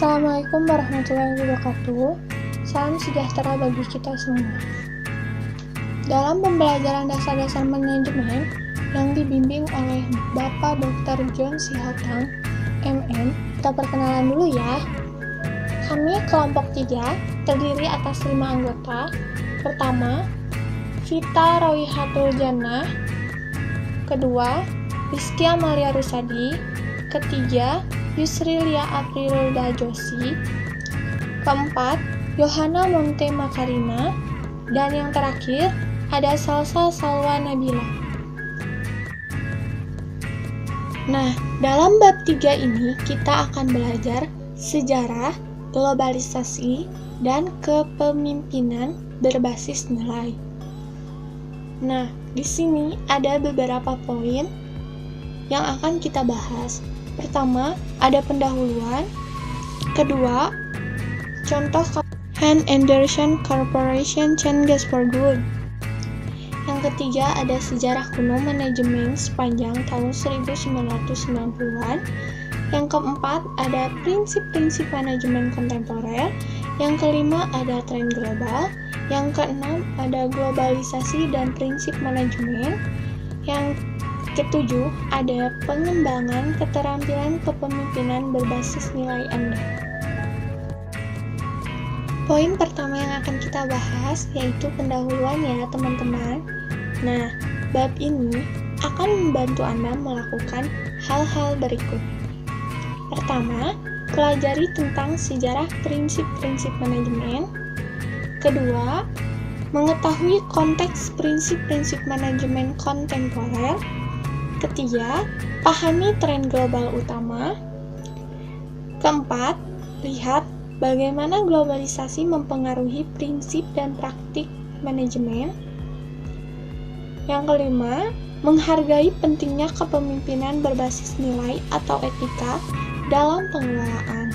Assalamualaikum warahmatullahi wabarakatuh. Salam sejahtera bagi kita semua. Dalam pembelajaran dasar-dasar manajemen yang dibimbing oleh Bapak Dr. John Sihatang, MM, kita perkenalan dulu ya. Kami kelompok 3 terdiri atas 5 anggota. Pertama, Vita Royhatul Jannah. Kedua, Rizky Amalia Rusadi. Ketiga, Yusrilia Aprilda Joshi. Keempat, Yohana Monte Makarina. Dan yang terakhir, ada Salsa Salwa Nabila. Nah, dalam bab 3 ini kita akan belajar sejarah, globalisasi, dan kepemimpinan berbasis nilai. Nah, di sini ada beberapa poin yang akan kita bahas. Pertama, ada pendahuluan. Kedua, contoh Hans Andersen Corporation Changes for Good. Yang ketiga, ada sejarah kuno manajemen sepanjang tahun 1990-an. Yang keempat, ada prinsip-prinsip manajemen kontemporer. Yang kelima, ada tren global. Yang keenam, ada globalisasi dan prinsip manajemen. Yang ketujuh, ada pengembangan keterampilan kepemimpinan berbasis nilai Anda. Poin pertama yang akan kita bahas yaitu pendahuluan ya teman-teman. Nah, bab ini akan membantu Anda melakukan hal-hal berikut. Pertama, pelajari tentang sejarah prinsip-prinsip manajemen. Kedua, mengetahui konteks prinsip-prinsip manajemen kontemporer. Ketiga, pahami tren global utama. Keempat, lihat bagaimana globalisasi mempengaruhi prinsip dan praktik manajemen. Yang kelima, menghargai pentingnya kepemimpinan berbasis nilai atau etika dalam pengelolaan.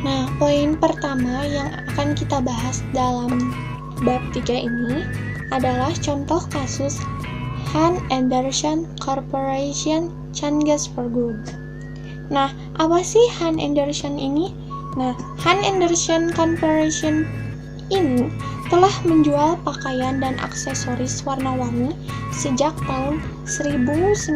Nah, poin pertama yang akan kita bahas dalam bab 3 ini adalah contoh kasus Hans Andersen Corporation Changes for Good. Nah, apa sih Hans Andersen ini? Nah, Hans Andersen Corporation ini telah menjual pakaian dan aksesoris warna-warni sejak tahun 1983.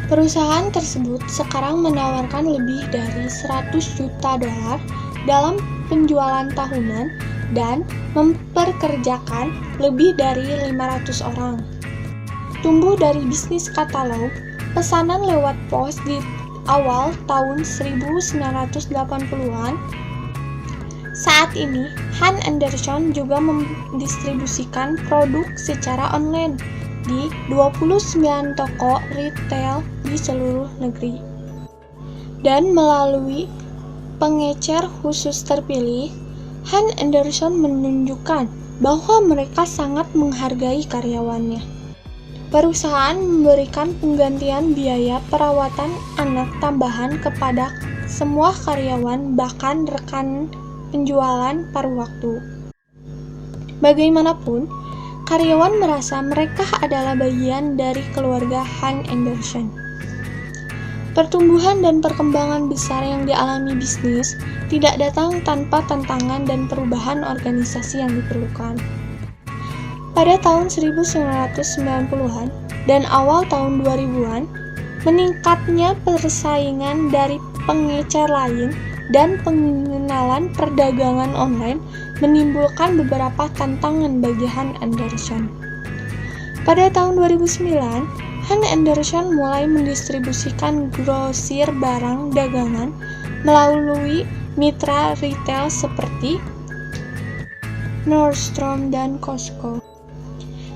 Perusahaan tersebut sekarang menawarkan lebih dari 100 juta dolar dalam penjualan tahunan dan memperkerjakan lebih dari 500 orang. Tumbuh dari bisnis katalog, pesanan lewat pos di awal tahun 1980-an. Saat ini, Hans Andersen juga mendistribusikan produk secara online di 29 toko retail di seluruh negeri. Dan melalui pengecer khusus terpilih, Hans Andersen menunjukkan bahwa mereka sangat menghargai karyawannya. Perusahaan memberikan penggantian biaya perawatan anak tambahan kepada semua karyawan, bahkan rekan penjualan paruh waktu. Bagaimanapun, karyawan merasa mereka adalah bagian dari keluarga Hans Andersen. Pertumbuhan dan perkembangan besar yang dialami bisnis tidak datang tanpa tantangan dan perubahan organisasi yang diperlukan. Pada tahun 1990-an dan awal tahun 2000-an, meningkatnya persaingan dari pengecer lain dan pengenalan perdagangan online menimbulkan beberapa tantangan bagi Hans Andersen. Pada tahun 2009, Hans Andersen mulai mendistribusikan grosir barang dagangan melalui mitra retail seperti Nordstrom dan Costco.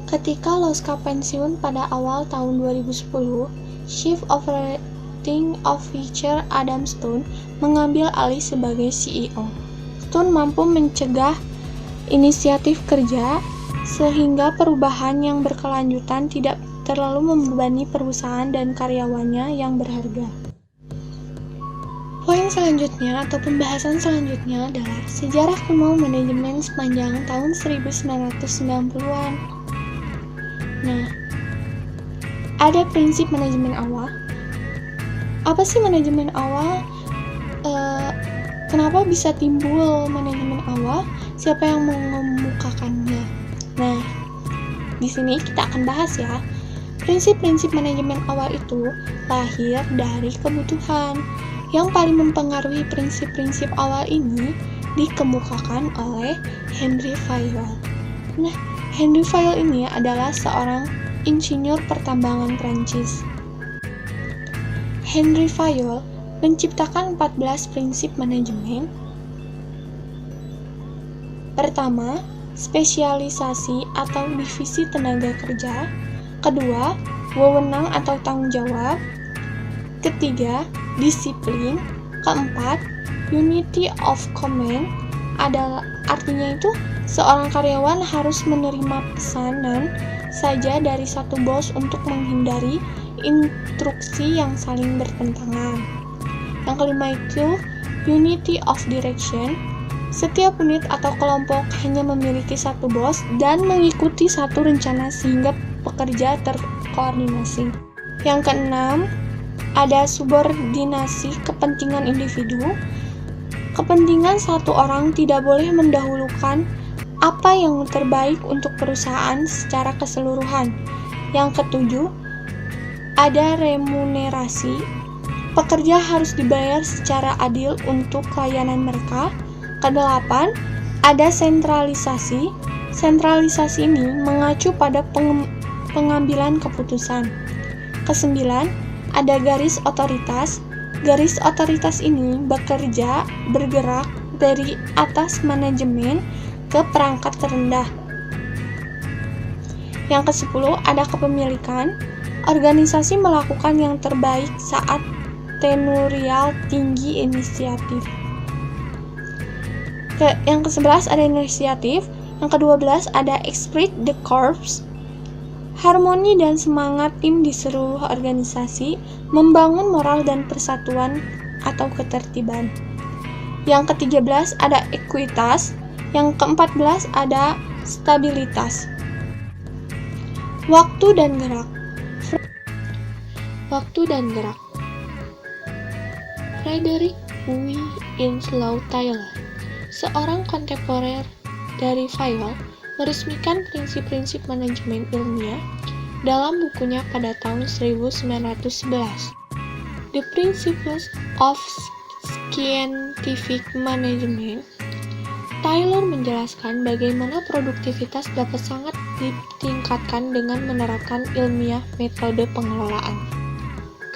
Ketika Loska pensiun pada awal tahun 2010, Chief Operating Officer Adam Stone mengambil alih sebagai CEO. Stone mampu mencegah inisiatif kerja sehingga perubahan yang berkelanjutan tidak terlalu membebani perusahaan dan karyawannya yang berharga. Poin selanjutnya atau pembahasan selanjutnya adalah sejarah kuno manajemen sepanjang tahun 1990-an. Nah, ada prinsip manajemen awal, Apa sih manajemen awal? Kenapa bisa timbul manajemen awal? Siapa yang mengemukakannya? Nah, di sini kita akan bahas ya. Prinsip-prinsip manajemen awal itu lahir dari kebutuhan. Yang paling mempengaruhi prinsip-prinsip awal ini dikemukakan oleh Henry Fayol. Nah, Henry Fayol ini adalah seorang insinyur pertambangan Prancis. Henry Fayol menciptakan 14 prinsip manajemen. Pertama, spesialisasi atau divisi tenaga kerja. Kedua, wewenang atau tanggung jawab. Ketiga, disiplin. Keempat, unity of command. Artinya itu seorang karyawan harus menerima pesanan saja dari satu bos untuk menghindari instruksi yang saling bertentangan. Yang kelima itu unity of direction. Setiap unit atau kelompok hanya memiliki satu bos dan mengikuti satu rencana sehingga pekerja terkoordinasi. Yang keenam, ada subordinasi kepentingan individu. Kepentingan satu orang tidak boleh mendahulukan apa yang terbaik untuk perusahaan secara keseluruhan. Yang ketujuh, ada remunerasi. Pekerja harus dibayar secara adil untuk layanan mereka. Kedelapan, ada sentralisasi. Sentralisasi ini mengacu pada pengambilan keputusan. Kesembilan, ada garis otoritas. Garis otoritas ini bergerak dari atas manajemen ke perangkat terendah. Yang ke-10, ada kepemilikan. Organisasi melakukan yang terbaik saat tenurial tinggi inisiatif. Yang ke-11 ada inisiatif. Yang ke-12 ada esprit de corps. Harmoni dan semangat tim di seluruh organisasi, membangun moral dan persatuan atau ketertiban. Yang ke-13 ada ekuitas. Yang ke-14 ada stabilitas. Waktu dan gerak. Waktu dan gerak. Frederick Winslow Taylor, seorang kontemporer dari Fayol, meresmikan prinsip-prinsip manajemen ilmiah dalam bukunya pada tahun 1911. The Principles of Scientific Management. Taylor menjelaskan bagaimana produktivitas dapat sangat ditingkatkan dengan menerapkan ilmiah metode pengelolaan.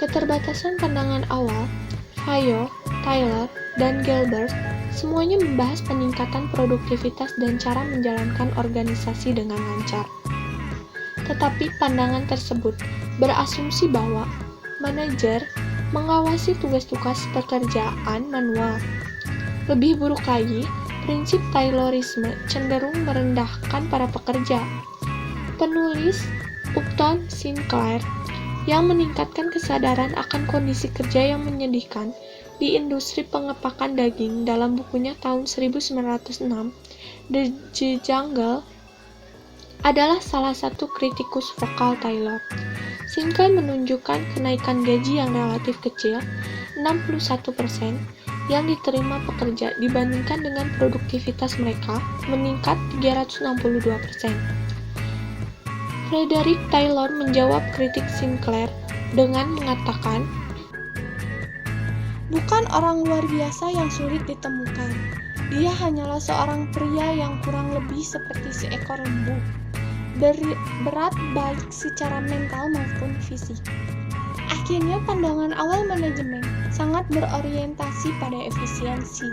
Keterbatasan pandangan awal, Fayol, Taylor, dan Gilbert semuanya membahas peningkatan produktivitas dan cara menjalankan organisasi dengan lancar. Tetapi pandangan tersebut berasumsi bahwa manajer mengawasi tugas-tugas pekerjaan manual. Lebih buruk lagi, prinsip Taylorisme cenderung merendahkan para pekerja. Penulis Upton Sinclair yang meningkatkan kesadaran akan kondisi kerja yang menyedihkan di industri pengepakan daging dalam bukunya tahun 1906, The Jungle, adalah salah satu kritikus vokal Taylor. Sinclair menunjukkan kenaikan gaji yang relatif kecil, 61%, yang diterima pekerja dibandingkan dengan produktivitas mereka meningkat 362%. Frederick Taylor menjawab kritik Sinclair dengan mengatakan, "Bukan orang luar biasa yang sulit ditemukan. Dia hanyalah seorang pria yang kurang lebih seperti seekor lembu, berat baik secara mental maupun fisik." Akhirnya pandangan awal manajemen sangat berorientasi pada efisiensi.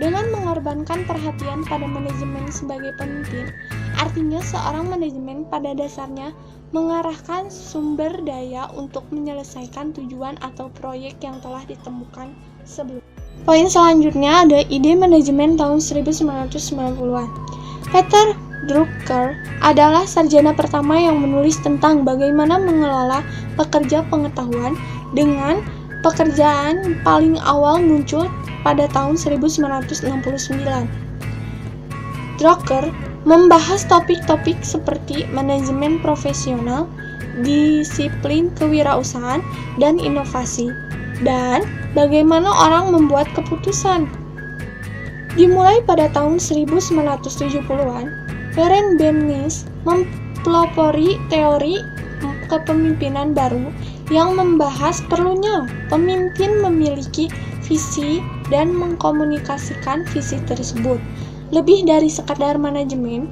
Dengan mengorbankan perhatian pada manajemen sebagai pemimpin, artinya seorang manajemen pada dasarnya mengarahkan sumber daya untuk menyelesaikan tujuan atau proyek yang telah ditemukan sebelumnya. Poin selanjutnya ada ide manajemen tahun 1990-an. Peter Drucker adalah sarjana pertama yang menulis tentang bagaimana mengelola pekerja pengetahuan dengan pekerjaan paling awal muncul pada tahun 1969. Drucker membahas topik-topik seperti manajemen profesional, disiplin kewirausahaan, dan inovasi. dan bagaimana orang membuat keputusan. Dimulai pada tahun 1970-an, Ferenc Bennis mempelopori teori kepemimpinan baru yang membahas perlunya pemimpin memiliki visi dan mengkomunikasikan visi tersebut. Lebih dari sekadar manajemen,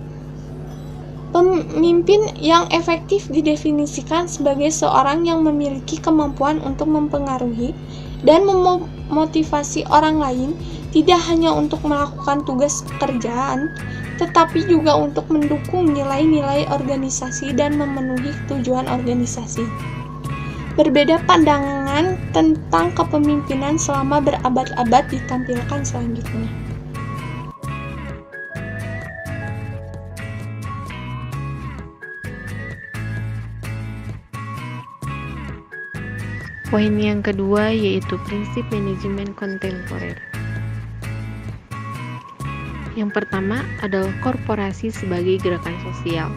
pemimpin yang efektif didefinisikan sebagai seorang yang memiliki kemampuan untuk mempengaruhi dan memotivasi orang lain, tidak hanya untuk melakukan tugas pekerjaan, tetapi juga untuk mendukung nilai-nilai organisasi dan memenuhi tujuan organisasi. Berbeda pandangan tentang kepemimpinan selama berabad-abad ditampilkan selanjutnya. Poin yang kedua yaitu prinsip manajemen kontemporer. Yang pertama adalah korporasi sebagai gerakan sosial.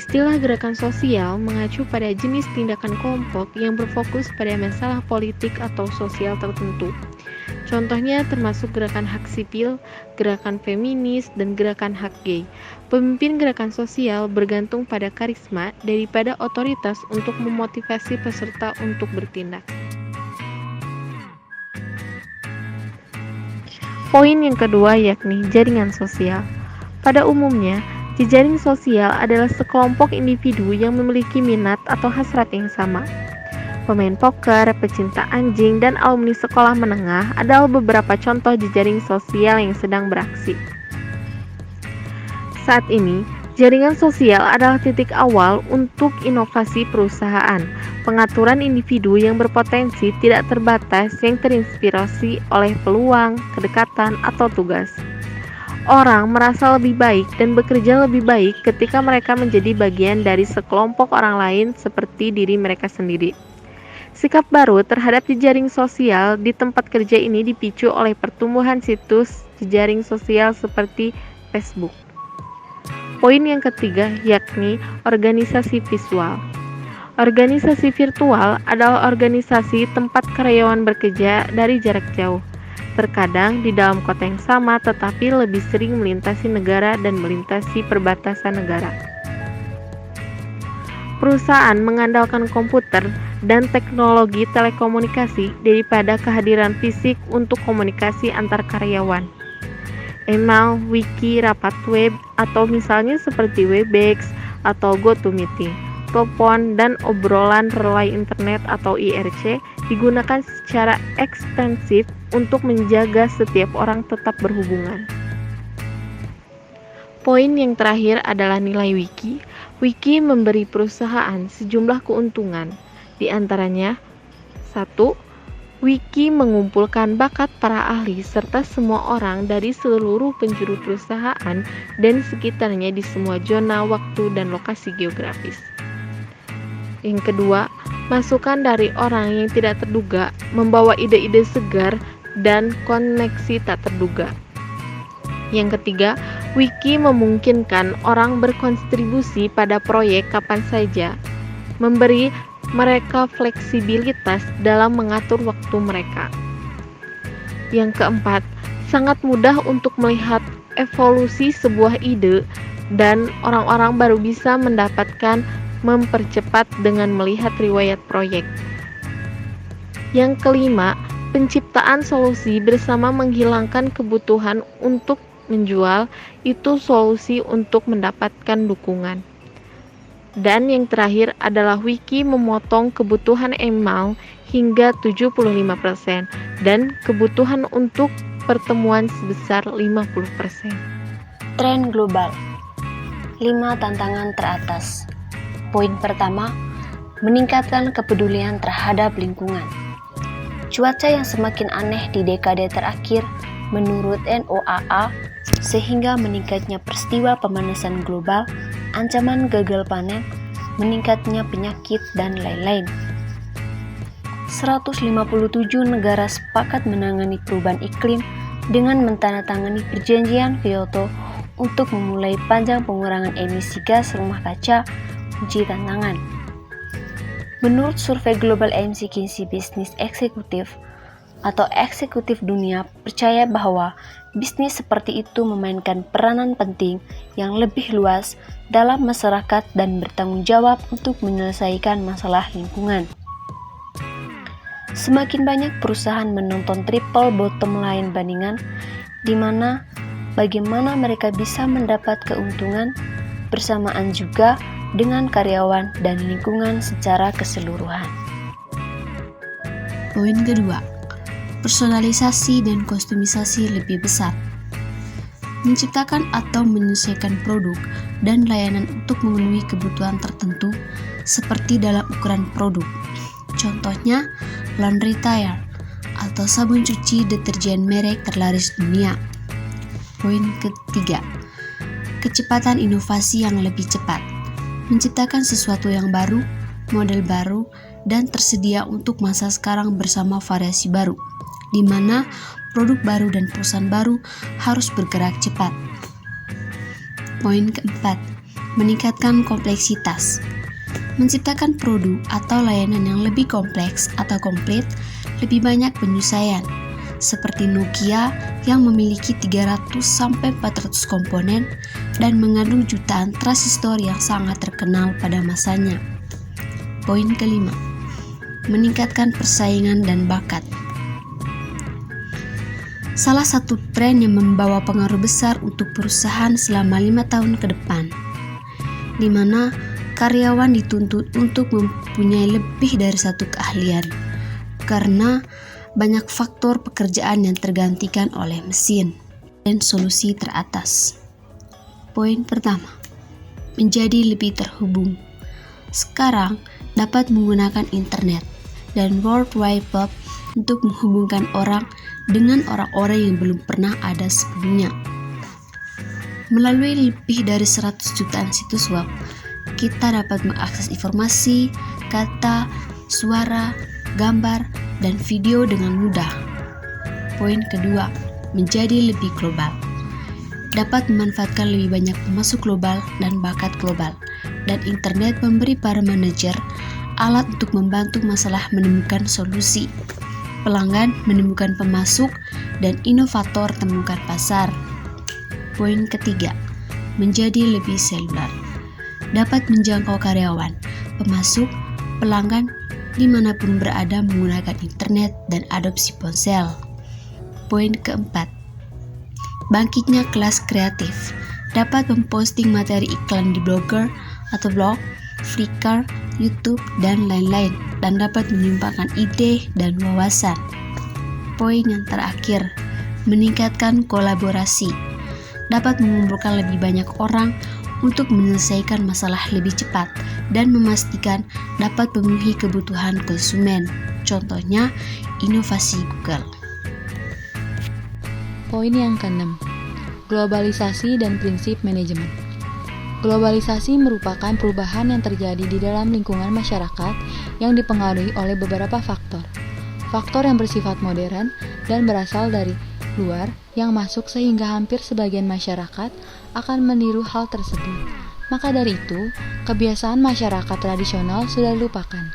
Istilah gerakan sosial mengacu pada jenis tindakan kelompok yang berfokus pada masalah politik atau sosial tertentu. Contohnya termasuk gerakan hak sipil, gerakan feminis, dan gerakan hak gay. Pemimpin gerakan sosial bergantung pada karisma daripada otoritas untuk memotivasi peserta untuk bertindak. Poin yang kedua yakni jaringan sosial. Pada umumnya, jejaring sosial adalah sekelompok individu yang memiliki minat atau hasrat yang sama. Pemain poker, pecinta anjing, dan alumni sekolah menengah adalah beberapa contoh jejaring sosial yang sedang beraksi. Saat ini, jaringan sosial adalah titik awal untuk inovasi perusahaan, pengaturan individu yang berpotensi tidak terbatas yang terinspirasi oleh peluang, kedekatan, atau tugas. Orang merasa lebih baik dan bekerja lebih baik ketika mereka menjadi bagian dari sekelompok orang lain seperti diri mereka sendiri. Sikap baru terhadap jejaring sosial di tempat kerja ini dipicu oleh pertumbuhan situs jejaring sosial seperti Facebook. Poin yang ketiga yakni organisasi visual. Organisasi virtual adalah organisasi tempat karyawan bekerja dari jarak jauh, terkadang di dalam kota yang sama tetapi lebih sering melintasi negara dan melintasi perbatasan negara. Perusahaan mengandalkan komputer dan teknologi telekomunikasi daripada kehadiran fisik untuk komunikasi antar karyawan. Email, wiki, rapat web, atau misalnya seperti Webex atau GoToMeeting, telepon, dan obrolan relay internet atau IRC digunakan secara ekstensif untuk menjaga setiap orang tetap berhubungan. Poin yang terakhir adalah nilai wiki. Wiki memberi perusahaan sejumlah keuntungan, di antaranya 1. Wiki mengumpulkan bakat para ahli serta semua orang dari seluruh penjuru perusahaan dan sekitarnya di semua zona waktu dan lokasi geografis. Yang kedua, masukan dari orang yang tidak terduga membawa ide-ide segar dan koneksi tak terduga. Yang ketiga, wiki memungkinkan orang berkontribusi pada proyek kapan saja, memberi mereka fleksibilitas dalam mengatur waktu mereka. Yang keempat, sangat mudah untuk melihat evolusi sebuah ide dan orang-orang baru bisa mendapatkan mempercepat dengan melihat riwayat proyek. Yang kelima, penciptaan solusi bersama menghilangkan kebutuhan untuk menjual itu solusi untuk mendapatkan dukungan. Dan yang terakhir adalah wiki memotong kebutuhan email hingga 75% dan kebutuhan untuk pertemuan sebesar 50%. Tren global. 5 tantangan teratas. Poin pertama, meningkatkan kepedulian terhadap lingkungan. Cuaca yang semakin aneh di dekade terakhir menurut NOAA sehingga meningkatnya peristiwa pemanasan global, ancaman gagal panen, meningkatnya penyakit, dan lain-lain. 157 negara sepakat menangani perubahan iklim dengan mentandatangani perjanjian Kyoto untuk memulai panjang pengurangan emisi gas rumah kaca, uji tantangan. Menurut survei Global McKinsey Business Executive atau eksekutif dunia percaya bahwa bisnis seperti itu memainkan peranan penting yang lebih luas dalam masyarakat dan bertanggung jawab untuk menyelesaikan masalah lingkungan. Semakin banyak perusahaan menonton triple bottom line bandingan, di mana bagaimana mereka bisa mendapat keuntungan bersamaan juga dengan karyawan dan lingkungan secara keseluruhan. Poin kedua, personalisasi dan kustomisasi lebih besar. Menciptakan atau menyesuaikan produk dan layanan untuk memenuhi kebutuhan tertentu seperti dalam ukuran produk. Contohnya, laundry tire atau sabun cuci deterjen merek terlaris dunia. Poin ketiga, kecepatan inovasi yang lebih cepat. Menciptakan sesuatu yang baru, model baru, dan tersedia untuk masa sekarang bersama variasi baru, di mana produk baru dan perusahaan baru harus bergerak cepat. Poin keempat, meningkatkan kompleksitas. Menciptakan produk atau layanan yang lebih kompleks atau komplit, lebih banyak penyesuaian, seperti Nokia yang memiliki 300-400 komponen dan mengandung jutaan transistor yang sangat terkenal pada masanya. Poin kelima, meningkatkan persaingan dan bakat. Salah satu tren yang membawa pengaruh besar untuk perusahaan selama 5 tahun ke depan, di mana karyawan dituntut untuk mempunyai lebih dari satu keahlian, karena banyak faktor pekerjaan yang tergantikan oleh mesin dan solusi teratas. Poin pertama, menjadi lebih terhubung. Sekarang dapat menggunakan internet dan World Wide Web untuk menghubungkan orang dengan orang-orang yang belum pernah ada sebelumnya. Melalui lebih dari 100 jutaan situs web, kita dapat mengakses informasi, kata, suara, gambar, dan video dengan mudah. Poin kedua, menjadi lebih global. Dapat memanfaatkan lebih banyak pemasok global dan bakat global, dan internet memberi para manajer alat untuk membantu masalah menemukan solusi, pelanggan menemukan pemasok, dan inovator temukan pasar. Poin ketiga, menjadi lebih seluler. Dapat menjangkau karyawan, pemasok, pelanggan dimanapun berada menggunakan internet dan adopsi ponsel. Poin keempat, bangkitnya kelas kreatif. Dapat memposting materi iklan di Blogger atau blog, Flickr, YouTube, dan lain-lain, dan dapat menyumbangkan ide dan wawasan. Poin yang terakhir, meningkatkan kolaborasi. Dapat mengumpulkan lebih banyak orang untuk menyelesaikan masalah lebih cepat dan memastikan dapat memenuhi kebutuhan konsumen. Contohnya, inovasi Google. Poin yang keenam, globalisasi dan prinsip manajemen. Globalisasi merupakan perubahan yang terjadi di dalam lingkungan masyarakat yang dipengaruhi oleh beberapa faktor. Faktor yang bersifat modern dan berasal dari luar yang masuk sehingga hampir sebagian masyarakat akan meniru hal tersebut. Maka dari itu, kebiasaan masyarakat tradisional sudah dilupakan.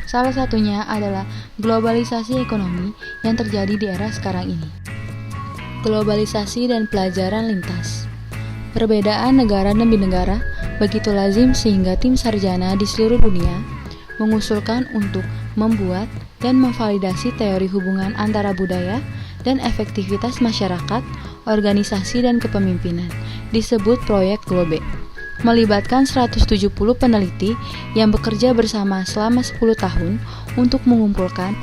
Salah satunya adalah globalisasi ekonomi yang terjadi di era sekarang ini. Globalisasi dan pelajaran lintas. Perbedaan negara demi negara begitu lazim sehingga tim sarjana di seluruh dunia mengusulkan untuk membuat dan memvalidasi teori hubungan antara budaya dan efektivitas masyarakat, organisasi, dan kepemimpinan, disebut Proyek Globe. Melibatkan 170 peneliti yang bekerja bersama selama 10 tahun untuk mengumpulkan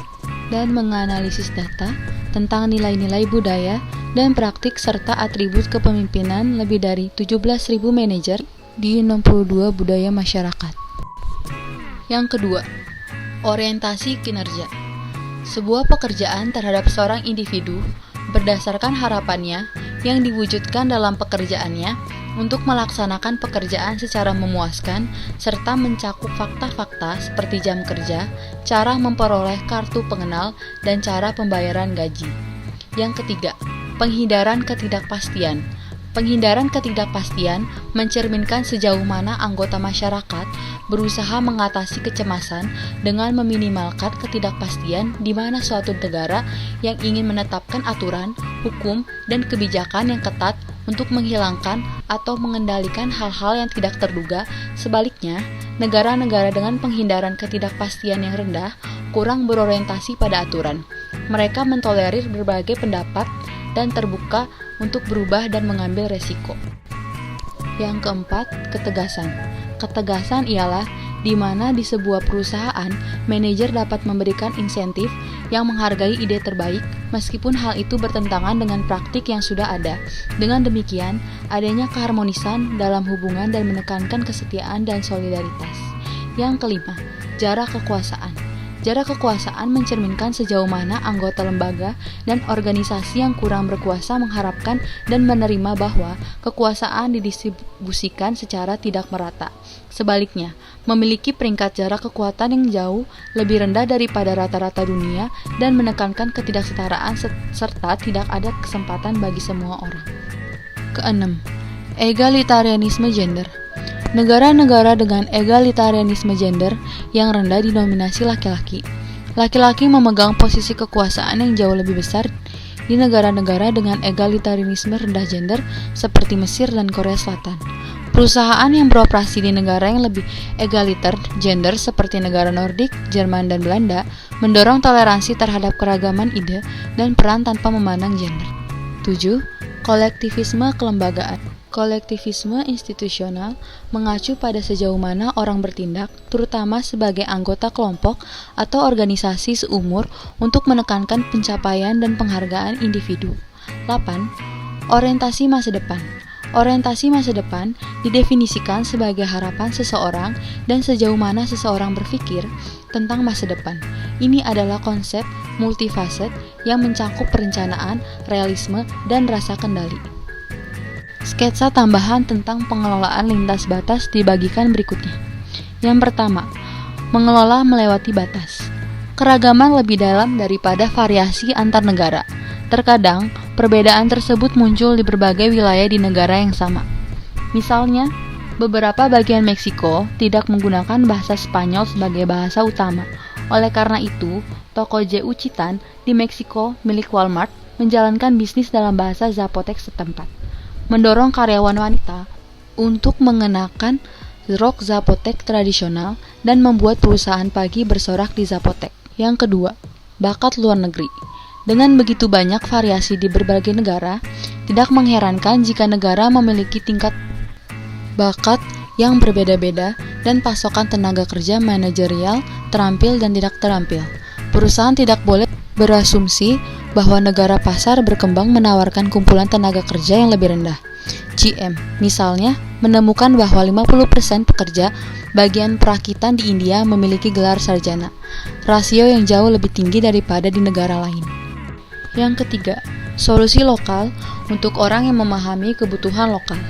dan menganalisis data tentang nilai-nilai budaya dan praktik serta atribut kepemimpinan lebih dari 17.000 manajer di 62 budaya masyarakat. Yang kedua, orientasi kinerja. Sebuah pekerjaan terhadap seorang individu berdasarkan harapannya yang diwujudkan dalam pekerjaannya untuk melaksanakan pekerjaan secara memuaskan serta mencakup fakta-fakta seperti jam kerja, cara memperoleh kartu pengenal, dan cara pembayaran gaji. Yang ketiga, penghindaran ketidakpastian. Penghindaran ketidakpastian mencerminkan sejauh mana anggota masyarakat berusaha mengatasi kecemasan dengan meminimalkan ketidakpastian di mana suatu negara yang ingin menetapkan aturan, hukum, dan kebijakan yang ketat untuk menghilangkan atau mengendalikan hal-hal yang tidak terduga. Sebaliknya, negara-negara dengan penghindaran ketidakpastian yang rendah kurang berorientasi pada aturan. Mereka mentolerir berbagai pendapat dan terbuka untuk berubah dan mengambil resiko. Yang keempat, ketegasan. Ketegasan ialah di mana di sebuah perusahaan, manajer dapat memberikan insentif yang menghargai ide terbaik meskipun hal itu bertentangan dengan praktik yang sudah ada. Dengan demikian, adanya keharmonisan dalam hubungan dan menekankan kesetiaan dan solidaritas. Yang kelima, jarak kekuasaan. Jarak kekuasaan mencerminkan sejauh mana anggota lembaga dan organisasi yang kurang berkuasa mengharapkan dan menerima bahwa kekuasaan didistribusikan secara tidak merata. Sebaliknya, memiliki peringkat jarak kekuatan yang jauh lebih rendah daripada rata-rata dunia dan menekankan ketidaksetaraan serta tidak ada kesempatan bagi semua orang. Keenam, egalitarianisme gender. Negara-negara dengan egalitarianisme gender yang rendah didominasi laki-laki. Laki-laki memegang posisi kekuasaan yang jauh lebih besar di negara-negara dengan egalitarianisme rendah gender seperti Mesir dan Korea Selatan. Perusahaan yang beroperasi di negara yang lebih egaliter gender seperti negara Nordik, Jerman, dan Belanda mendorong toleransi terhadap keragaman ide dan peran tanpa memandang gender. 7. Kolektivisme kelembagaan. Kolektivisme institusional mengacu pada sejauh mana orang bertindak, terutama sebagai anggota kelompok atau organisasi seumur untuk menekankan pencapaian dan penghargaan individu. 8. Orientasi masa depan. Orientasi masa depan didefinisikan sebagai harapan seseorang dan sejauh mana seseorang berpikir tentang masa depan. Ini adalah konsep multifaset yang mencakup perencanaan, realisme, dan rasa kendali. Sketsa tambahan tentang pengelolaan lintas batas dibagikan berikutnya. Yang pertama, mengelola melewati batas. Keragaman lebih dalam daripada variasi antar negara. Terkadang, perbedaan tersebut muncul di berbagai wilayah di negara yang sama. Misalnya, beberapa bagian Meksiko tidak menggunakan bahasa Spanyol sebagai bahasa utama. Oleh karena itu, toko Uchitan di Meksiko milik Walmart menjalankan bisnis dalam bahasa Zapotec setempat. Mendorong karyawan wanita untuk mengenakan rok Zapotec tradisional dan membuat perusahaan pagi bersorak di Zapotec. Yang kedua, bakat luar negeri. Dengan begitu banyak variasi di berbagai negara, tidak mengherankan jika negara memiliki tingkat bakat yang berbeda-beda dan pasokan tenaga kerja manajerial terampil dan tidak terampil. Perusahaan tidak boleh berasumsi bahwa negara pasar berkembang menawarkan kumpulan tenaga kerja yang lebih rendah. GM, misalnya, menemukan bahwa 50% pekerja bagian perakitan di India memiliki gelar sarjana, rasio yang jauh lebih tinggi daripada di negara lain. Yang ketiga, solusi lokal untuk orang yang memahami kebutuhan lokal.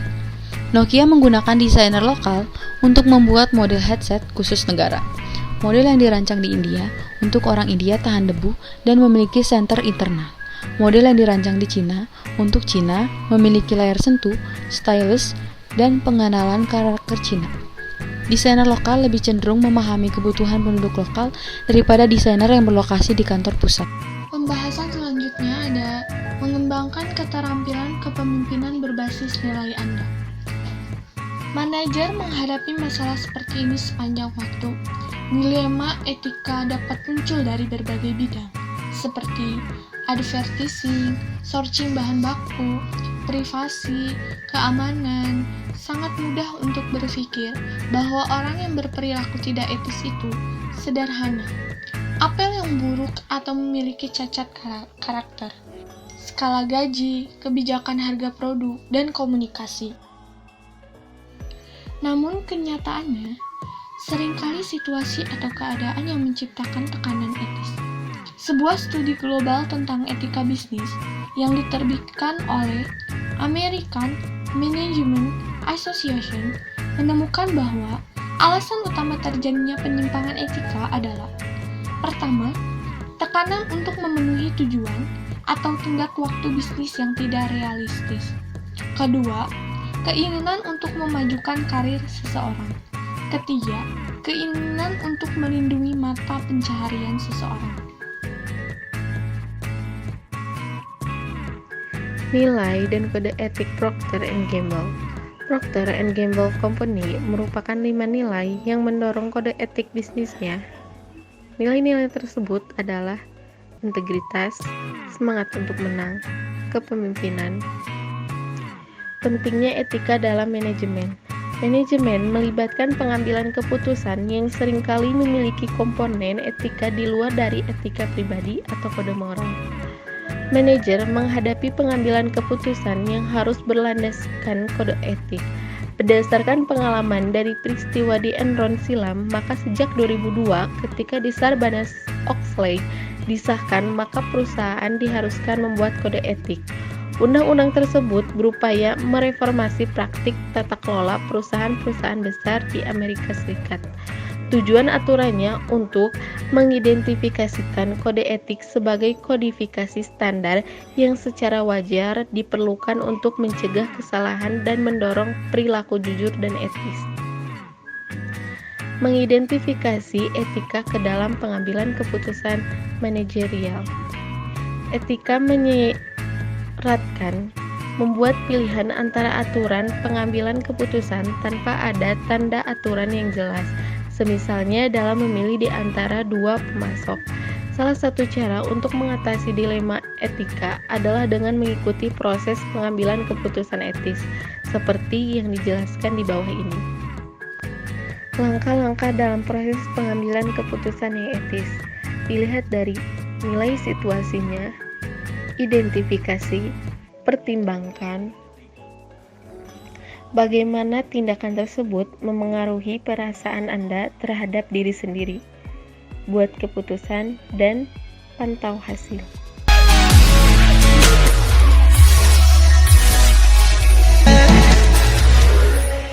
Nokia menggunakan desainer lokal untuk membuat model headset khusus negara. Model yang dirancang di India untuk orang India tahan debu dan memiliki senter internal. Model yang dirancang di Cina untuk Cina memiliki layar sentuh, stylus, dan pengenalan karakter Cina. Desainer lokal lebih cenderung memahami kebutuhan penduduk lokal daripada desainer yang berlokasi di kantor pusat. Pembahasan selanjutnya ada mengembangkan keterampilan kepemimpinan berbasis nilai Anda. Manajer menghadapi masalah seperti ini sepanjang waktu. Dilema etika dapat muncul dari berbagai bidang, seperti advertising, sourcing bahan baku, privasi, keamanan. Sangat mudah untuk berpikir bahwa orang yang berperilaku tidak etis itu sederhana, apel yang buruk atau memiliki cacat karakter, skala gaji, kebijakan harga produk, dan komunikasi. Namun kenyataannya, seringkali situasi atau keadaan yang menciptakan tekanan etis. Sebuah studi global tentang etika bisnis yang diterbitkan oleh American Management Association menemukan bahwa alasan utama terjadinya penyimpangan etika adalah: pertama, tekanan untuk memenuhi tujuan atau tenggat waktu bisnis yang tidak realistis. Kedua, keinginan untuk memajukan karir seseorang. Ketiga, keinginan untuk melindungi mata pencaharian seseorang. Nilai dan kode etik Procter & Gamble. Procter & Gamble Company merupakan 5 nilai yang mendorong kode etik bisnisnya. Nilai-nilai tersebut adalah integritas, semangat untuk menang, kepemimpinan. Pentingnya etika dalam manajemen. Manajemen melibatkan pengambilan keputusan yang seringkali memiliki komponen etika di luar dari etika pribadi atau kode moral. Manajer menghadapi pengambilan keputusan yang harus berlandaskan kode etik. Berdasarkan pengalaman dari peristiwa di Enron silam, maka sejak 2002 ketika di Sarbanes-Oxley disahkan, maka perusahaan diharuskan membuat kode etik. Undang-undang tersebut berupaya mereformasi praktik tata kelola perusahaan-perusahaan besar di Amerika Serikat. Tujuan aturannya untuk mengidentifikasikan kode etik sebagai kodifikasi standar yang secara wajar diperlukan untuk mencegah kesalahan dan mendorong perilaku jujur dan etis. Mengidentifikasi etika ke dalam pengambilan keputusan manajerial. Etika menyeratkan membuat pilihan antara aturan pengambilan keputusan tanpa ada tanda aturan yang jelas. Semisalnya dalam memilih di antara dua pemasok. Salah satu cara untuk mengatasi dilema etika adalah dengan mengikuti proses pengambilan keputusan etis, seperti yang dijelaskan di bawah ini. Langkah-langkah dalam proses pengambilan keputusan yang etis dilihat dari nilai situasinya, identifikasi, pertimbangkan, bagaimana tindakan tersebut memengaruhi perasaan Anda terhadap diri sendiri. Buat keputusan dan pantau hasil.